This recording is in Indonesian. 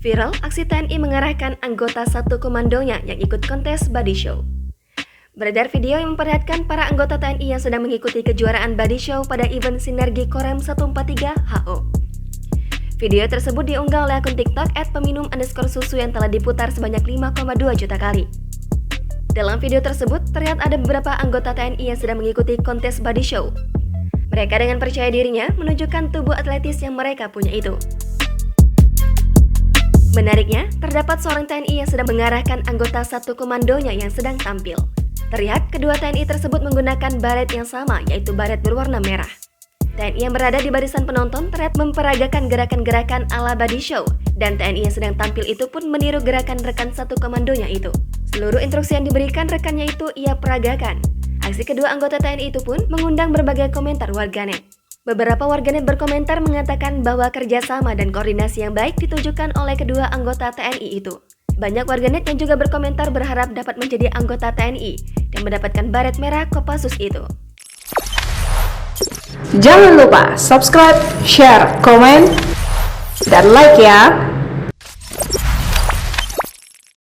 Viral, aksi TNI mengerahkan anggota satu komandonya yang ikut kontes body show. Beredar video yang memperlihatkan para anggota TNI yang sedang mengikuti kejuaraan body show pada event Sinergi Korem 143 HO. Video tersebut diunggah oleh akun TikTok @peminum_susu yang telah diputar sebanyak 5,2 juta kali. Dalam video tersebut, terlihat ada beberapa anggota TNI yang sedang mengikuti kontes body show. Mereka dengan percaya dirinya menunjukkan tubuh atletis yang mereka punya itu. Menariknya, terdapat seorang TNI yang sedang mengarahkan anggota satu komandonya yang sedang tampil. Terlihat kedua TNI tersebut menggunakan baret yang sama, yaitu baret berwarna merah. TNI yang berada di barisan penonton terlihat memperagakan gerakan-gerakan ala body show, dan TNI yang sedang tampil itu pun meniru gerakan rekan satu komandonya itu. Seluruh instruksi yang diberikan rekannya itu ia peragakan. Aksi kedua anggota TNI itu pun mengundang berbagai komentar warganet. Beberapa warganet berkomentar mengatakan bahwa kerjasama dan koordinasi yang baik ditujukan oleh kedua anggota TNI itu. Banyak warganet yang juga berkomentar berharap dapat menjadi anggota TNI dan mendapatkan baret merah Kopassus itu. Jangan lupa subscribe, share, komen, dan like ya!